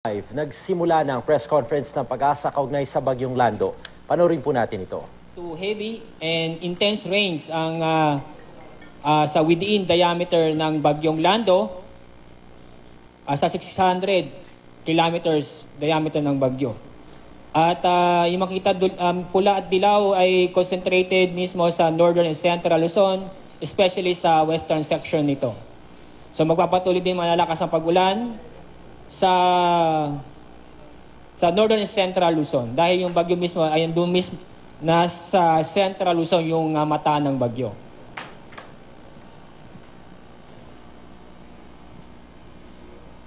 Nagsimula ng press conference ng Pag-asa kaugnay sa Bagyong Lando. Panoorin po natin ito. To heavy and intense rains ang sa within diameter ng Bagyong Lando sa 600 kilometers diameter ng bagyo. At yung makita pula at dilaw ay concentrated mismo sa northern and central Luzon, especially sa western section nito. So magpapatuloy din malalakas ang pag-ulan sa northern and central Luzon dahil yung bagyo mismo ay doon mismo nasa central Luzon yung mata ng bagyo.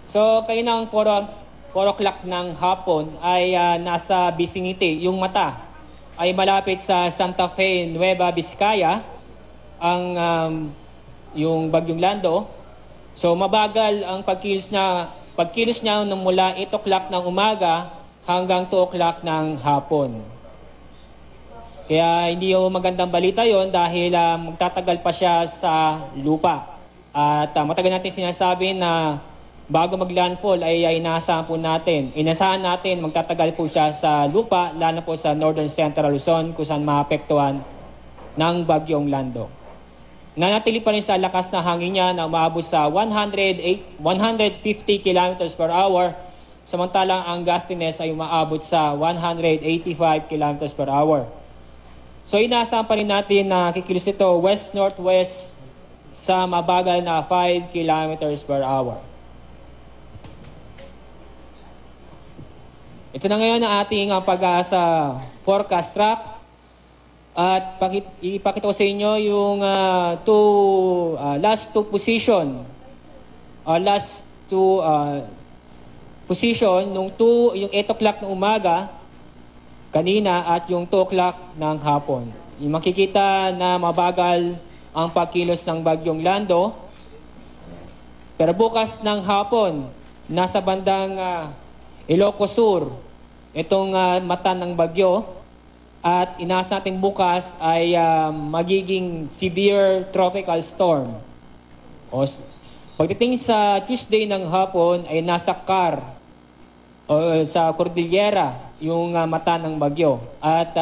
So kayo ng 4 o'clock ng hapon ay nasa vicinity, yung mata ay malapit sa Santa Fe, Nueva Vizcaya ang yung Bagyong Lando. So mabagal ang pagkilos niya nung mula 8 o'clock ng umaga hanggang 2 o'clock ng hapon. Kaya hindi yung magandang balita yon dahil magtatagal pa siya sa lupa. At matagal natin sinasabi na bago mag-landfall ay inasahan po natin. Inasahan natin magtatagal po siya sa lupa, lalo po sa northern central Luzon kung saan maapektuhan ng Bagyong Lando. Nanatili pa rin sa lakas na hangin niya na umaabot sa 150 km per hour, samantalang ang gustiness ay umaabot sa 185 km per hour. So inaasahan pa rin natin na kikilos ito west-northwest sa mabagal na 5 km per hour. Ito na ngayon ang ating Pag-asa forecast track. At ipakita ko sa inyo yung last two position nung yung 8 o'clock ng umaga kanina at yung 2 o'clock ng hapon. Yung makikita na mabagal ang pagkilos ng Bagyong Lando. Pero bukas ng hapon, nasa bandang Ilocos Sur, itong mata ng bagyo. At inaasa natin bukas ay magiging severe tropical storm. Pagdating sa Tuesday ng hapon ay nasa Car sa Cordillera yung mata ng bagyo. At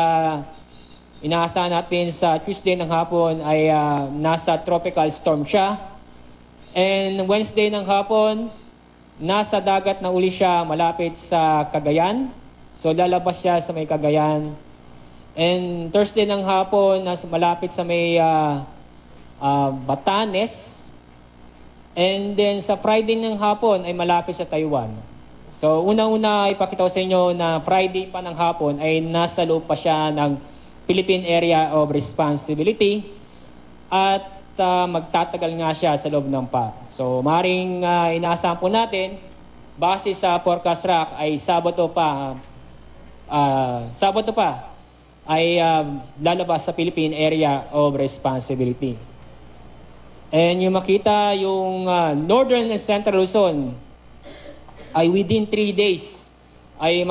inaasahan natin sa Tuesday ng hapon ay nasa tropical storm siya. And Wednesday ng hapon, nasa dagat na uli siya malapit sa Cagayan. So lalabas siya sa may Cagayan. And Thursday ng hapon, malapit sa may Batanes. And then sa Friday ng hapon ay malapit sa Taiwan. So una-una ipakita ko sa inyo na Friday pa ng hapon ay nasa loob pa siya ng Philippine Area of Responsibility. At magtatagal nga siya sa loob ng PAR. So maring inaasahan po natin, base sa forecast track ay Sabado pa ay lalabas sa Philippine Area of Responsibility. And yung makita yung Northern and Central Luzon ay within 3 days ay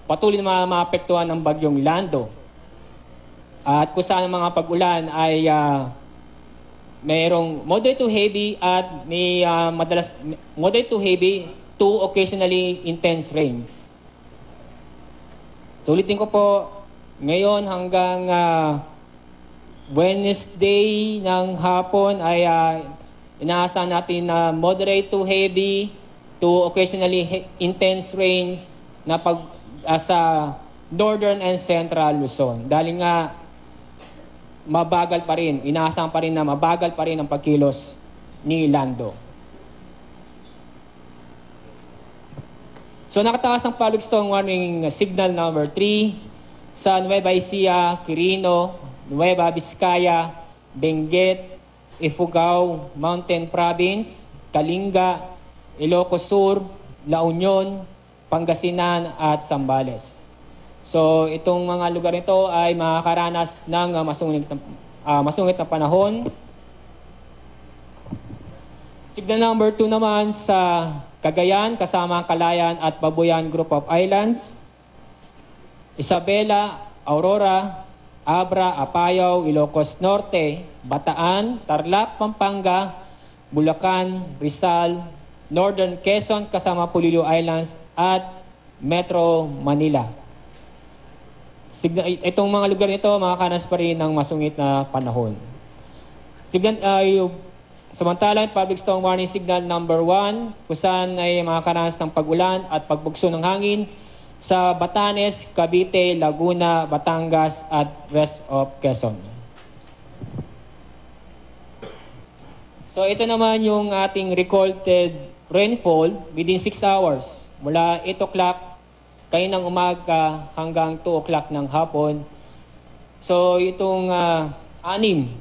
patuloy na maapektuhan ng Bagyong Lando. At kung saan ang mga pag-ulan ay mayroong moderate to heavy at may madalas moderate to heavy to occasionally intense rains. So ulitin ko po, ngayon hanggang Wednesday ng hapon ay inaasahan natin na moderate to heavy to occasionally intense rains na sa northern and central Luzon. Dahil nga mabagal pa rin, inaasahan pa rin na mabagal pa rin ang pagkilos ni Lando. So nakataas ang public storm warning signal number 3 sa Nueva Ecija, Quirino, Nueva Vizcaya, Benguet, Ifugao, Mountain Province, Kalinga, Ilocos Sur, La Union, Pangasinan at Zambales. So itong mga lugar nito ay makakaranas ng masungit na panahon. Signal number 2 naman sa Cagayan kasama Calayan at Babuyan Group of Islands, Isabela, Aurora, Abra, Apayao, Ilocos Norte, Bataan, Tarlac, Pampanga, Bulacan, Rizal, Northern Quezon kasama Polillo Islands at Metro Manila. Itong mga lugar nito makakaranas pa rin ng masungit na panahon. Samantalang public storm warning signal number 1, kung saan ay makakaranas ng pag-ulan at pagbugso ng hangin sa Batanes, Cavite, Laguna, Batangas at rest of Quezon. So ito naman yung ating recorded rainfall within 6 hours mula 8 o'clock kaninang umaga hanggang 2 o'clock ng hapon. So itong 6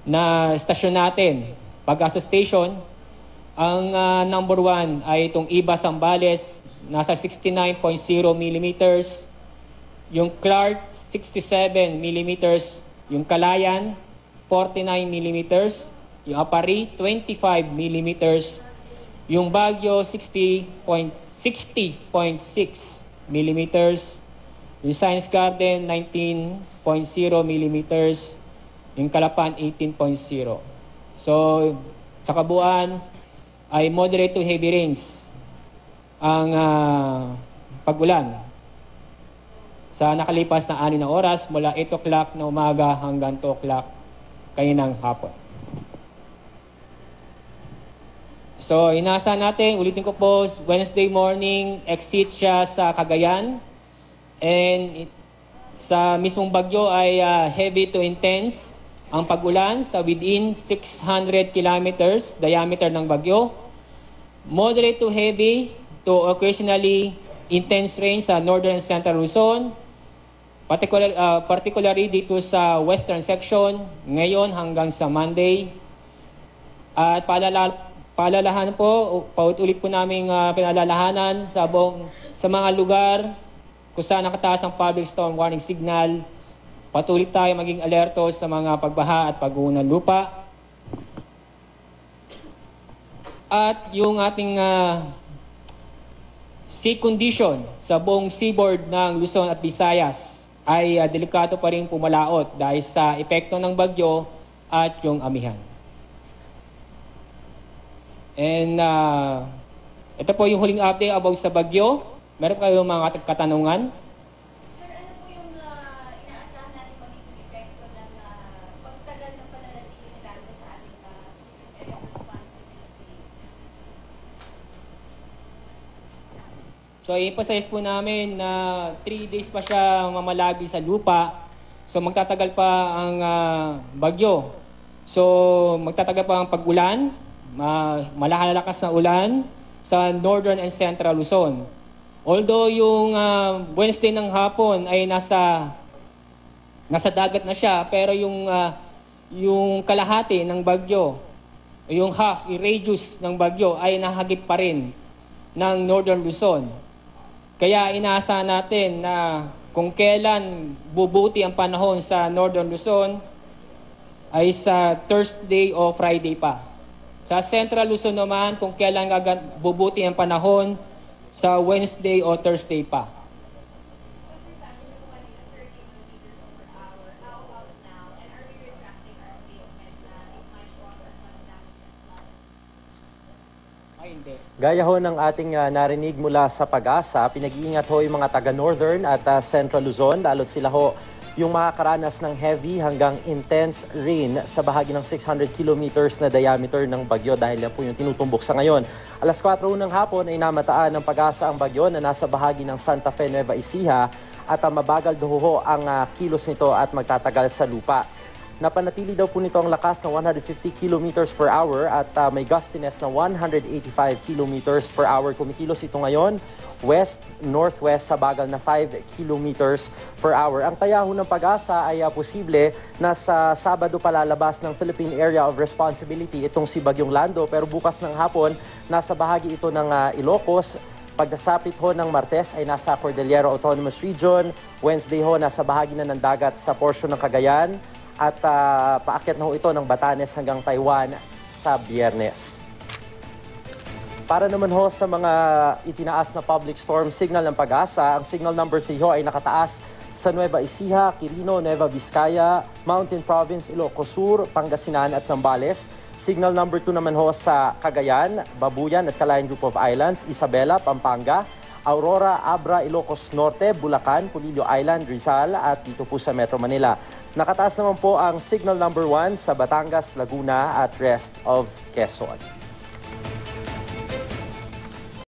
na stasyon natin, Pag-asa Station, ang number 1 ay itong Iba Zambales, nasa 69.0 millimeters. Yung Clark, 67 millimeters. Yung Calayan, 49 millimeters. Yung Apari, 25 millimeters. Yung Baguio, 60.6 millimeters. Yung Science Garden, 19.0 millimeters. Yung Calapan, 18.0. So, sa kabuuan ay moderate to heavy rains ang pag-ulan sa nakalipas na 6 na oras mula 8 o'clock na umaga hanggang 2 o'clock kaninang hapon. So, inaasahan natin, ulitin ko po, Wednesday morning, exit siya sa Cagayan. And sa mismong bagyo ay heavy to intense ang pag-ulan sa within 600 kilometers diameter ng bagyo. Moderate to heavy to occasionally intense rain sa northern and central Luzon. Particularly dito sa western section, ngayon hanggang sa Monday. At paalalahan po, paulit-ulit po namin pinalalahanan sa mga lugar kung saan nakataas ang public storm warning signal. Patuloy tayo maging alerto sa mga pagbaha at pagguho ng lupa. At yung ating sea condition sa buong seaboard ng Luzon at Visayas ay delikado pa rin pumalaot dahil sa epekto ng bagyo at yung amihan. And ito po yung huling update about sa bagyo. Meron kayong mga katanungan? Sir, ano po yung inaasahan natin magiging epekto ng pagtagal ng pananatili nila sa ating area of responsibility? So, i-emphasize po namin na 3 days pa siya mamalagi sa lupa. So, magtatagal pa ang bagyo. So, magtatagal pa ang pag-ulan. Malalakas na ulan sa northern and central Luzon. Although yung Wednesday ng hapon ay nasa dagat na siya, pero yung kalahati ng bagyo, yung half, i-radius ng bagyo ay nahagip pa rin ng northern Luzon. Kaya inaasahan natin na kung kailan bubuti ang panahon sa northern Luzon ay sa Thursday o Friday pa. Sa Central Luzon naman, kung kailan bubuti ang panahon, sa Wednesday o Thursday pa. So, sir, sabi niyo po kanina 30 millimeters per hour. How about now? And are we retracting our statement na it might cause as much damage as flood? Ay, hindi. Gaya ho ng ating narinig mula sa Pag-asa, pinag-iingat ho yung mga taga-Northern at Central Luzon, lalo't sila ho yung makakaranas ng heavy hanggang intense rain sa bahagi ng 600 kilometers na diameter ng bagyo dahil yan po yung tinutumbok sa ngayon. Alas 4 ng hapon ay namataan ng Pag-asa ang bagyo na nasa bahagi ng Santa Fe, Nueva Ecija at mabagal daw ang kilos nito at magtatagal sa lupa. Napanatili daw po nito ang lakas na 150 kilometers per hour at may gustiness na 185 kilometers per hour. Kumikilos ito ngayon west-northwest sa bagal na 5 kilometers per hour. Ang tayaho ng Pag-asa ay posible na sa Sabado palalabas ng Philippine Area of Responsibility itong si Bagyong Lando, pero bukas ng hapon nasa bahagi ito ng Ilocos. Pagkasapit ho ng Martes ay nasa Cordillera Autonomous Region. Wednesday ho nasa bahagi na ng dagat sa porsyon ng Cagayan at paakyat na ho ito ng Batanes hanggang Taiwan sa Biyernes. Para naman ho sa mga itinaas na public storm signal ng Pag-asa, ang signal number 3 ho ay nakataas sa Nueva Ecija, Quirino, Nueva Vizcaya, Mountain Province, Ilocos Sur, Pangasinan at Zambales. Signal number 2 naman ho sa Cagayan, Babuyan at Calayan Group of Islands, Isabela, Pampanga, Aurora, Abra, Ilocos Norte, Bulacan, Pulilio Island, Rizal at dito po sa Metro Manila. Nakataas naman po ang signal number 1 sa Batangas, Laguna at rest of Quezon.